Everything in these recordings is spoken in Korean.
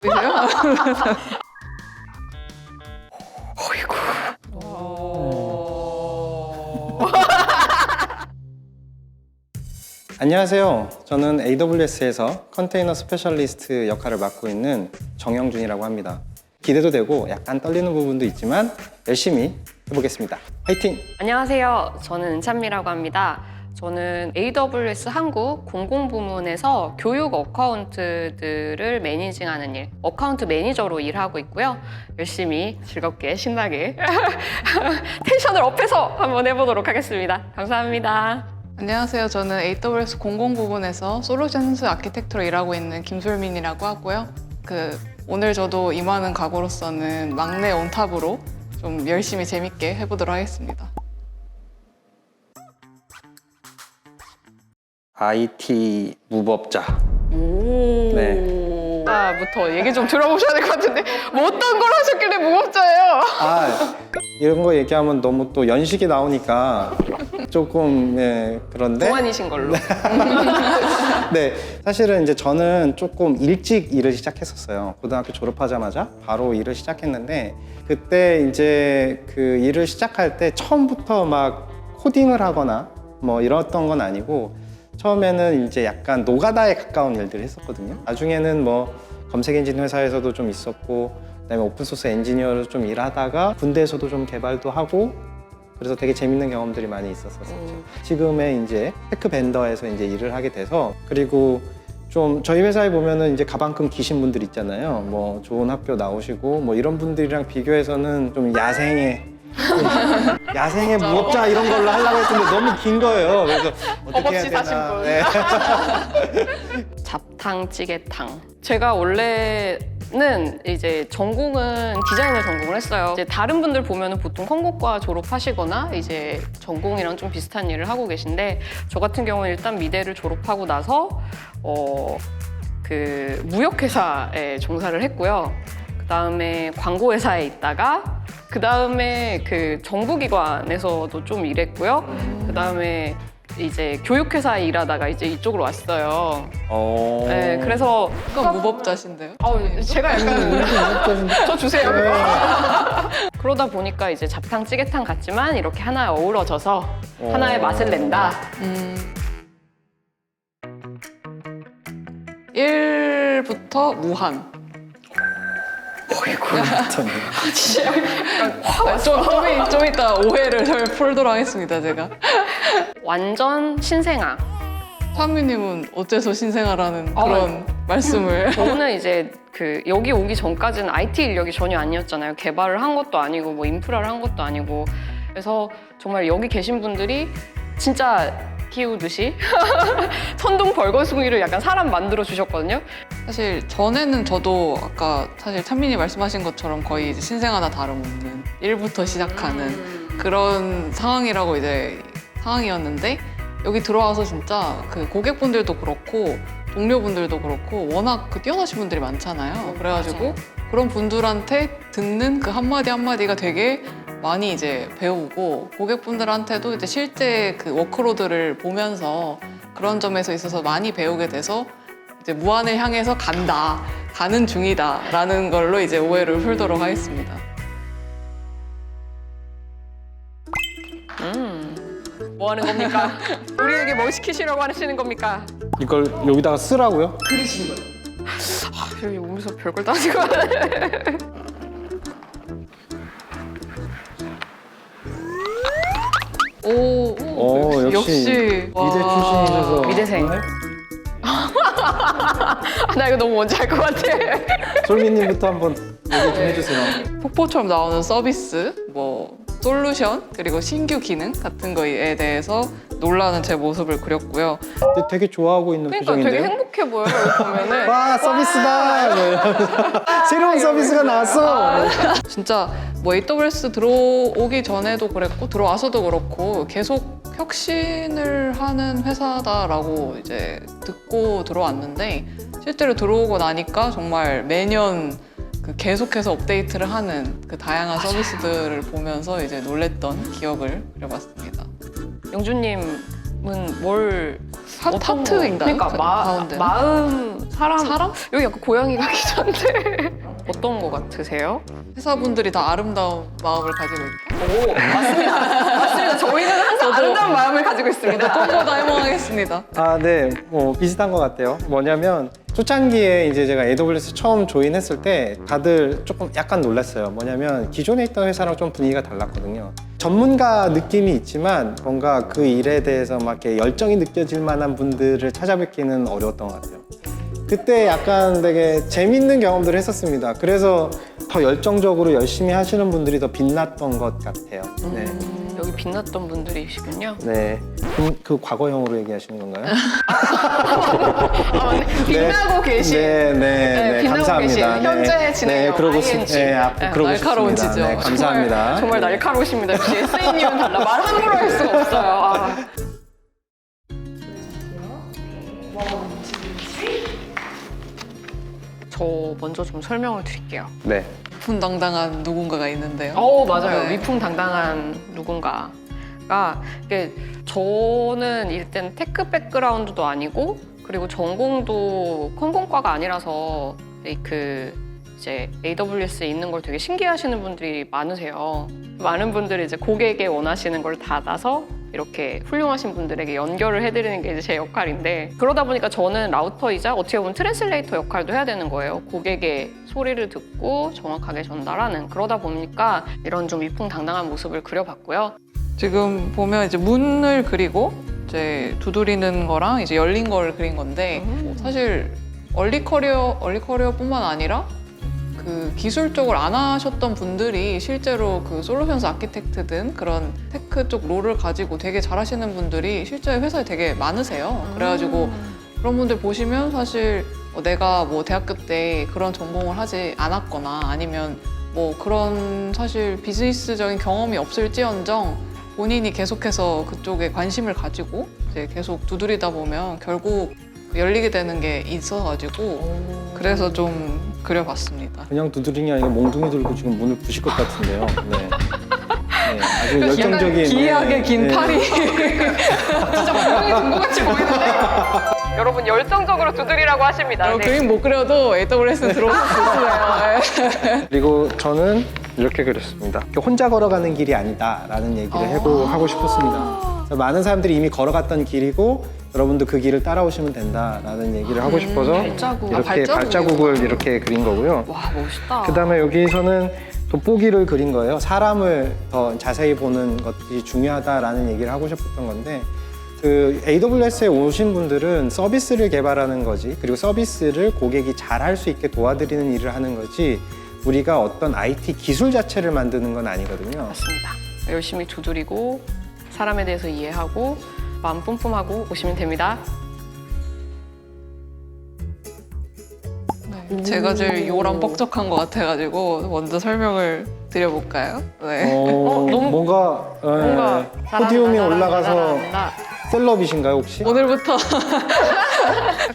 보이세요? 안녕하세요. 저는 AWS에서 컨테이너 스페셜리스트 역할을 맡고 있는 정영준이라고 합니다. 기대도 되고 약간 떨리는 부분도 있지만 열심히 해보겠습니다. 화이팅! 안녕하세요. 저는 은찬미라고 합니다. 저는 AWS 한국 공공부문에서 교육 어카운트들을 매니징하는 일, 어카운트 매니저로 일하고 있고요. 열심히 즐겁게 신나게 텐션을 업해서 한번 해보도록 하겠습니다. 감사합니다. 안녕하세요. 저는 AWS 공공부문에서 솔루션스 아키텍트로 일하고 있는 김솔민이라고 하고요. 오늘 저도 임하는 각오로서는 막내 온탑으로 좀 열심히 재밌게 해보도록 하겠습니다. IT 무법자. 오. 네. 부터 얘기 좀 들어보셔야 될 것 같은데 뭐 어떤 걸 하셨길래 무법자예요? 이런 거 얘기하면 너무 또 연식이 나오니까 조금 그런데 동안이신 걸로. 네, 사실은 이제 저는 조금 일찍 일을 시작했었어요. 고등학교 졸업하자마자 바로 일을 시작했는데 그때 이제 그 일을 시작할 때 처음부터 막 코딩을 하거나 뭐 이랬던 건 아니고 처음에는 이제 약간 노가다에 가까운 일들을 했었거든요. 나중에는 뭐 검색 엔진 회사에서도 좀 있었고 그다음에 오픈소스 엔지니어로 좀 일하다가 군대에서도 좀 개발도 하고 그래서 되게 재밌는 경험들이 많이 있었었죠. 지금의 이제 테크 벤더에서 이제 일을 하게 돼서 그리고 좀 저희 회사에 보면은 이제 가방끈 기신 분들 있잖아요. 뭐 좋은 학교 나오시고 뭐 이런 분들이랑 비교해서는 좀 야생의 무법자 이런 걸로 하려고 했는데 너무 긴 거예요. 그래서 어떻게 해야 되나. 사신 분. 네. 잡탕, 찌개탕. 제가 원래는 이제 전공은 디자인을 전공을 했어요. 이제 다른 분들 보면은 보통 컴공과 졸업하시거나 이제 전공이랑 좀 비슷한 일을 하고 계신데 저 같은 경우는 일단 미대를 졸업하고 나서 그 무역회사에 종사를 했고요. 그 다음에 광고회사에 있다가 그 다음에 그 정부기관에서도 좀 일했고요. 그 다음에 이제 교육회사에 일하다가 이제 이쪽으로 왔어요. 네, 그래서 그건 무법자신데요? 제가 약간 저 주세요. 그러다 보니까 이제 잡탕, 찌개탕 같지만 이렇게 하나에 어우러져서 하나의 맛을 낸다. 1부터 무한. 좀 이따 오해를 잘 풀도록 하겠습니다, 제가. 완전 신생아. 찬미님은 어째서 신생아라는 그런 말씀을. 저는 이제 여기 오기 전까지는 IT 인력이 전혀 아니었잖아요. 개발을 한 것도 아니고 뭐 인프라를 한 것도 아니고. 그래서 정말 여기 계신 분들이 진짜 키우듯이 천둥 벌거숭이를 약간 사람 만들어 주셨거든요. 사실 전에는 저도 아까 사실 찬민이 말씀하신 것처럼 거의 이제 신생아나 다름없는 1부터 시작하는 그런 상황이었는데 여기 들어와서 진짜 그 고객분들도 그렇고 동료분들도 그렇고 워낙 뛰어나신 분들이 많잖아요. 그래가지고 맞아요. 그런 분들한테 듣는 그 한마디 한마디가 되게 많이 이제 배우고 고객분들한테도 이제 실제 그 워크로드를 보면서 그런 점에서 있어서 많이 배우게 돼서 이제 무한을 향해서 가는 중이다라는 걸로 이제 오해를 풀도록 하겠습니다. 뭐 하는 겁니까? 우리에게 뭘 시키시려고 하시는 겁니까? 이걸 여기다가 쓰라고요? 여기 오면서 별걸 따지고 하네. 역시 미대 출신이셔서 미대생. 나 이거 너무 뭔지 알 것 같아. 솔미님부터 한번 얘기 좀 해주세요. 폭포처럼 나오는 서비스, 뭐 솔루션, 그리고 신규 기능 같은 거에 대해서 놀라는 제 모습을 그렸고요. 근데 되게 좋아하고 있는 그러니까 표정인데요? 되게 행복해 보여요, 여기 보면은. 와 서비스다! 뭐 이러면서 새로운 서비스가 나왔어! 진짜 뭐 AWS 들어오기 전에도 그랬고 들어와서도 그렇고 계속 혁신을 하는 회사다라고 이제 듣고 들어왔는데 실제로 들어오고 나니까 정말 매년 그 계속해서 업데이트를 하는 그 다양한 서비스들을 보면서 이제 놀랬던 기억을 그려봤습니다. 영준님 뭘 어떤 하트인가요? 그러니까 가운데는? 마음 사람? 여기 약간 고양이가 기자인데 어떤 거 같으세요? 회사분들이 다 아름다운 마음을 가지고 있다. 오 맞습니다. 저희는 항상 아름다운 마음을 가지고 있습니다. 꿈보다 해몽하겠습니다. 아, 네. 뭐 비슷한 것 같아요. 뭐냐면 초창기에 이제 제가 AWS 처음 조인했을 때 다들 조금 약간 놀랐어요. 뭐냐면 기존에 있던 회사랑 좀 분위기가 달랐거든요. 전문가 느낌이 있지만 뭔가 그 일에 대해서 막 이렇게 열정이 느껴질 만한 분들을 찾아뵙기는 어려웠던 것 같아요. 그때 약간 되게 재밌는 경험들을 했었습니다. 그래서 더 열정적으로 열심히 하시는 분들이 더 빛났던 것 같아요. 네. 여기 빛났던 분들이시군요. 네. 그 과거형으로 얘기하시는 건가요? 빛나고 계신 네, 빛나고 감사합니다. 계신 현재 진행형 그러고 ING. 네, 그러고 날카로운 싶습니다. 지죠. 네, 감사합니다. 정말 날카로우십니다. 역시 SA님은 달라. 말 함부로 할 수가 없어요. 아. 저 먼저 좀 설명을 드릴게요. 네. 위풍당당한 누군가가 있는데요. 맞아요. 네. 위풍당당한 누군가가 이게 저는 일단 테크 백그라운드도 아니고 그리고 전공도 컴공과가 아니라서 이제 AWS에 있는 걸 되게 신기해하시는 분들이 많으세요. 많은 분들이 이제 고객에 원하시는 걸 닫아서 이렇게 훌륭하신 분들에게 연결을 해드리는 게 이제 제 역할인데 그러다 보니까 저는 라우터이자 어떻게 보면 트랜슬레이터 역할도 해야 되는 거예요. 고객의 소리를 듣고 정확하게 전달하는 그러다 보니까 이런 좀 위풍당당한 모습을 그려봤고요. 지금 보면 이제 문을 그리고 이제 두드리는 거랑 이제 열린 걸 그린 건데 사실 얼리 커리어뿐만 아니라 그 기술 쪽을 안 하셨던 분들이 실제로 그 솔루션스 아키텍트든 그런 테크 쪽 롤을 가지고 되게 잘하시는 분들이 실제 회사에 되게 많으세요. 그래가지고 그런 분들 보시면 사실 내가 뭐 대학교 때 그런 전공을 하지 않았거나 아니면 뭐 그런 사실 비즈니스적인 경험이 없을지언정 본인이 계속해서 그쪽에 관심을 가지고 이제 계속 두드리다 보면 결국 열리게 되는 게 있어가지고 그래서 좀 그려봤습니다. 그냥 두드리는 게 아니라 몽둥이 들고 지금 문을 부실 것 같은데요. 네. 네, 아주 열정적인 기이하게 긴 네. 팔이 진짜 몽둥이 든 것 같이 보이는데? 여러분 열정적으로 두드리라고 하십니다. 네. 그림 못 그려도 AWS는 들어올 수 있어요. 그리고 저는 이렇게 그렸습니다. 혼자 걸어가는 길이 아니다라는 얘기를 하고 싶었습니다. 그래서 많은 사람들이 이미 걸어갔던 길이고 여러분도 그 길을 따라오시면 된다라는 얘기를 하고 싶어서 발자국. 이렇게 발자국을 이렇게 그린 거고요. 와 멋있다. 그다음에 여기서는 돋보기를 그린 거예요. 사람을 더 자세히 보는 것이 중요하다라는 얘기를 하고 싶었던 건데 그 AWS에 오신 분들은 서비스를 개발하는 거지 그리고 서비스를 고객이 잘 할 수 있게 도와드리는 일을 하는 거지 우리가 어떤 IT 기술 자체를 만드는 건 아니거든요. 맞습니다. 열심히 두드리고 사람에 대해서 이해하고 마음 뿜뿜하고 오시면 됩니다. 네, 제가 제일 요란뻑적한 것 같아가지고 먼저 설명을 드려볼까요? 네. 너무- 뭔가 포디움에 올라가서 셀럽이신가요 혹시? 오늘부터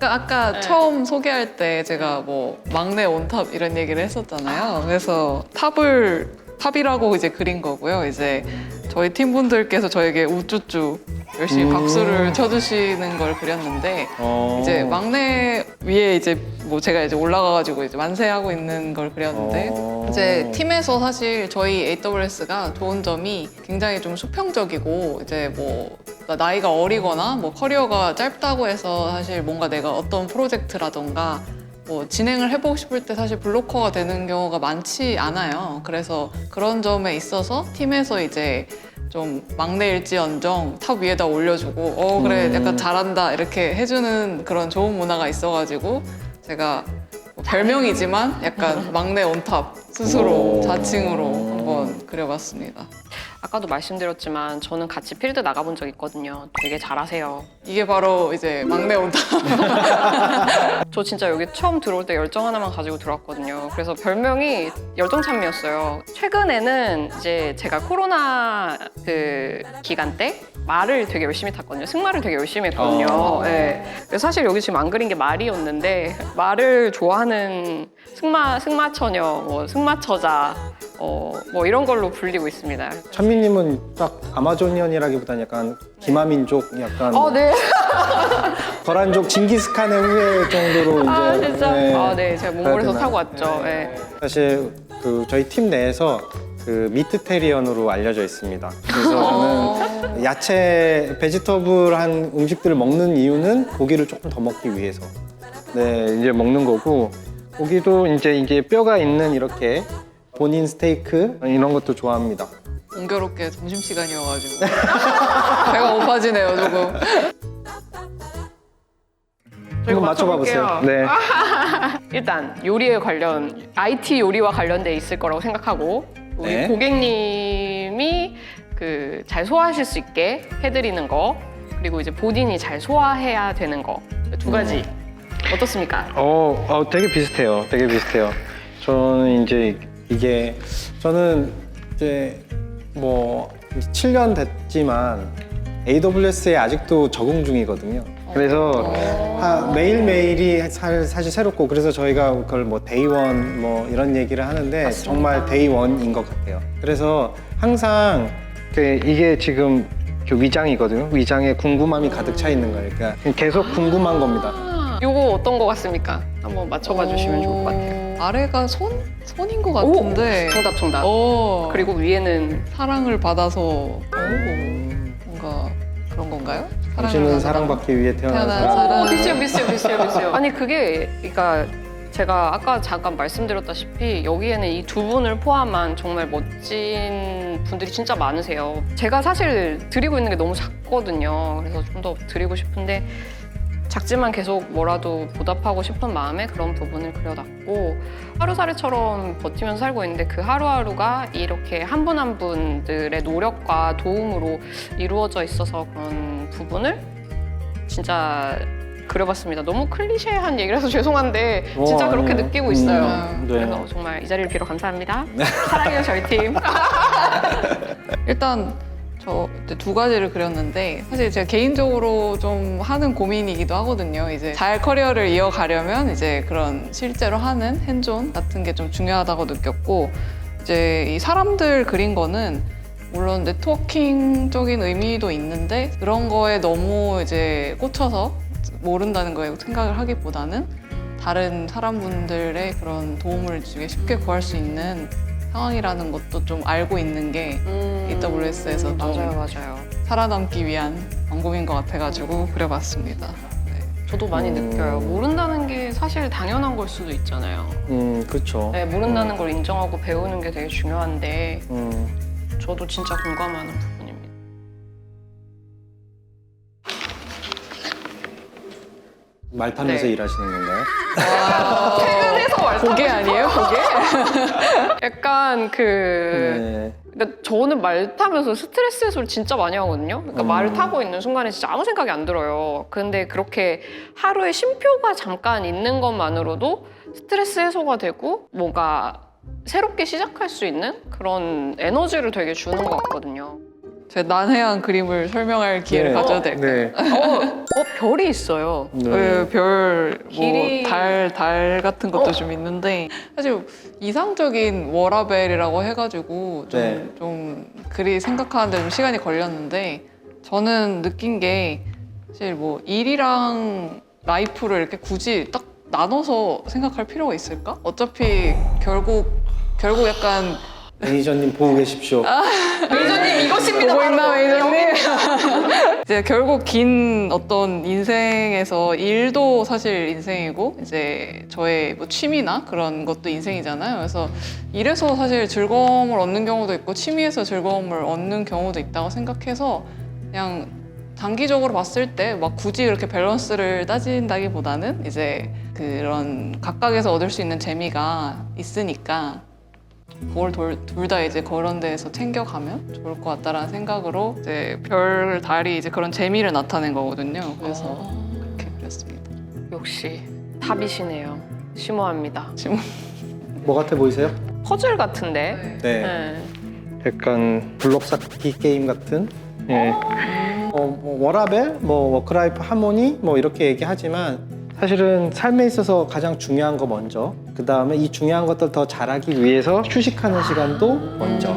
아까 처음 소개할 때 제가 뭐 막내 온탑 이런 얘기를 했었잖아요. 그래서 탑이라고 이제 그린 거고요. 이제 저희 팀분들께서 저에게 우쭈쭈 열심히 박수를 쳐주시는 걸 그렸는데 이제 막내 위에 이제 뭐 제가 이제 올라가가지고 이제 만세하고 있는 걸 그렸는데 이제 팀에서 사실 저희 AWS가 좋은 점이 굉장히 좀 수평적이고 이제 뭐 나이가 어리거나 뭐 커리어가 짧다고 해서 사실 뭔가 내가 어떤 프로젝트라던가 뭐 진행을 해보고 싶을 때 사실 블로커가 되는 경우가 많지 않아요. 그래서 그런 점에 있어서 팀에서 이제 좀 막내일지언정 탑 위에다 올려주고 그래 약간 잘한다 이렇게 해주는 그런 좋은 문화가 있어가지고 제가 뭐 별명이지만 약간 막내 온탑 스스로 자칭으로 한번 그려봤습니다. 아까도 말씀드렸지만 저는 같이 필드 나가본 적 있거든요. 되게 잘하세요. 이게 바로 이제 막내 온탑. 저 진짜 여기 처음 들어올 때 열정 하나만 가지고 들어왔거든요. 그래서 별명이 열정참미였어요. 최근에는 이제 제가 코로나 그 기간 때 말을 되게 열심히 탔거든요. 승마를 되게 열심히 했거든요. 네. 그래서 사실 여기 지금 안 그린 게 말이었는데 말을 좋아하는 승마처녀, 뭐 승마처자 뭐 이런 걸로 불리고 있습니다. 찬미님은 딱 아마존이라기보다는 약간 기마민족, 약간 네. 거란족 징기스칸의 후예 정도로 아, 이제 진짜? 네, 제가 해야 몽골에서 되나? 타고 왔죠. 네. 사실 그 저희 팀 내에서 그 미트테리언으로 알려져 있습니다. 그래서 저는 야채, 베지터블한 음식들을 먹는 이유는 고기를 조금 더 먹기 위해서 이제 먹는 거고, 고기도 이제 이게 뼈가 있는 이렇게 본인 스테이크 이런 것도 좋아합니다. 공교롭게 점심시간이어가지고 배가 고파지네요 조금. 한번 맞춰봐 보세요. 네. 일단 요리에 관련 IT 요리와 관련돼 있을 거라고 생각하고 우리 네. 고객님이 그 잘 소화하실 수 있게 해드리는 거, 그리고 이제 본인이 잘 소화해야 되는 거 두 가지 어떻습니까? 되게 비슷해요. 되게 비슷해요. 저는 이제 저는 이제 뭐 7년 됐지만 AWS에 아직도 적응 중이거든요. 그래서 매일매일이 사실 새롭고, 그래서 저희가 그걸 뭐 데이원 뭐 이런 얘기를 하는데 맞습니다. 정말 데이원인 것 같아요. 그래서 항상 이게 지금 위장이거든요. 위장에 궁금함이 가득 차 있는 거예요. 그러니까 계속 궁금한 겁니다. 요거 어떤 거 같습니까? 한번 맞춰봐 주시면 좋을 것 같아요. 아래가 손인 것 같은데. 정답. 그리고 그리고 위에는 사랑을 받아서 뭔가 그런 건가요? 당신은 사랑받기 위해 태어난 태어난 사람. 사람. 비슷해요. 아니 그게 그러니까 제가 아까 잠깐 말씀드렸다시피 여기에는 이 두 분을 포함한 정말 멋진 분들이 진짜 많으세요. 제가 사실 드리고 있는 게 너무 작거든요. 그래서 좀 더 드리고 싶은데 작지만 계속 뭐라도 보답하고 싶은 마음에 그런 부분을 그려놨고, 하루살이처럼 버티면서 살고 있는데 그 하루하루가 이렇게 한 분 한 분들의 노력과 도움으로 이루어져 있어서 그런 부분을 진짜 그려봤습니다. 너무 클리셰한 얘기라서 죄송한데 진짜 그렇게 아니에요. 느끼고 있어요. 네. 그래서 정말 이 자리를 빌어 감사합니다. 사랑해요 저희 팀. 일단 저 이제 두 가지를 그렸는데, 사실 제가 개인적으로 좀 하는 고민이기도 하거든요. 이제 잘 커리어를 이어가려면 이제 그런 실제로 하는 핸즈온 같은 게 좀 중요하다고 느꼈고, 이제 이 사람들 그린 거는 물론 네트워킹적인 의미도 있는데 그런 거에 너무 이제 꽂혀서 모른다는 거에 생각을 하기보다는 다른 사람분들의 그런 도움을 되게 쉽게 구할 수 있는 상황이라는 것도 좀 알고 있는 게 AWS에서 좀 맞아요. 살아남기 위한 방법인 것 같아가지고 그려봤습니다. 네. 저도 많이 느껴요. 모른다는 게 사실 당연한 걸 수도 있잖아요. 그렇죠. 네, 모른다는 걸 인정하고 배우는 게 되게 중요한데 저도 진짜 공감하는 부분입니다. 말 타면서 네. 일하시는 건가요? 퇴근해서 말 고개 아니에요? 고개? 약간 네. 그러니까 저는 말 타면서 스트레스 해소를 진짜 많이 하거든요. 그러니까 말을 타고 있는 순간에 진짜 아무 생각이 안 들어요. 근데 그렇게 하루에 쉼표가 잠깐 있는 것만으로도 스트레스 해소가 되고 뭔가 새롭게 시작할 수 있는 그런 에너지를 되게 주는 것 같거든요. 제 난해한 그림을 설명할 기회를 네. 가져도 될까요? 네. 별이 있어요. 네, 별, 길이- 달 같은 것도 좀 있는데, 사실 이상적인 워라벨이라고 해가지고 네. 좀 글이 생각하는데 좀 시간이 걸렸는데, 저는 느낀 게 사실 뭐 일이랑 라이프를 이렇게 굳이 딱 나눠서 생각할 필요가 있을까? 어차피 결국 약간 매니저님 보고 계십시오. 매니저님 이것입니다. 보고 있나 바로. 매니저님? 이제 결국 긴 어떤 인생에서 일도 사실 인생이고, 이제 저의 뭐 취미나 그런 것도 인생이잖아요. 그래서 일에서 사실 즐거움을 얻는 경우도 있고 취미에서 즐거움을 얻는 경우도 있다고 생각해서, 그냥 단기적으로 봤을 때 막 굳이 이렇게 밸런스를 따진다기보다는 이제 그런 각각에서 얻을 수 있는 재미가 있으니까 그걸 둘 다 이제 그런 데에서 챙겨가면 좋을 것 같다라는 생각으로 이제 별, 달이 이제 그런 재미를 나타낸 거거든요. 그래서 그렇게 그렸습니다. 역시 탑이시네요. 심오합니다. 지금 뭐 같아 보이세요? 퍼즐 같은데. 네. 네. 약간 블록 쌓기 게임 같은. 예. 뭐 워라벨, 뭐 워크라이프 하모니, 뭐 이렇게 얘기하지만 사실은 삶에 있어서 가장 중요한 거 먼저 그 다음에 이 중요한 것들 더 잘하기 위해서 휴식하는 시간도 먼저.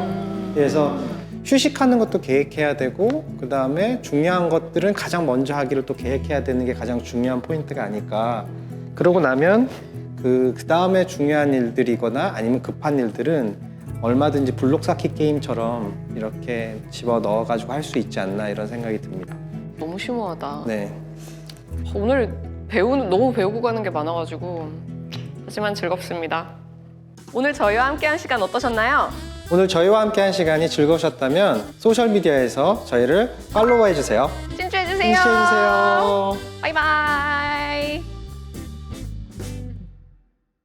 그래서 휴식하는 것도 계획해야 되고 그 다음에 중요한 것들은 가장 먼저 하기를 또 계획해야 되는 게 가장 중요한 포인트가 아닐까. 그러고 나면 그 다음에 중요한 일들이거나 아니면 급한 일들은 얼마든지 블록 쌓기 게임처럼 이렇게 집어 넣어가지고 할 수 있지 않나 이런 생각이 듭니다. 너무 심오하다. 네. 오늘 너무 배우고 가는 게 많아가지고 하지만 즐겁습니다. 오늘 저희와 함께한 시간 어떠셨나요? 오늘 저희와 함께한 시간이 즐거우셨다면 소셜미디어에서 저희를 팔로우해주세요. 찐주해주세요. 인시해주세요. 바이바이.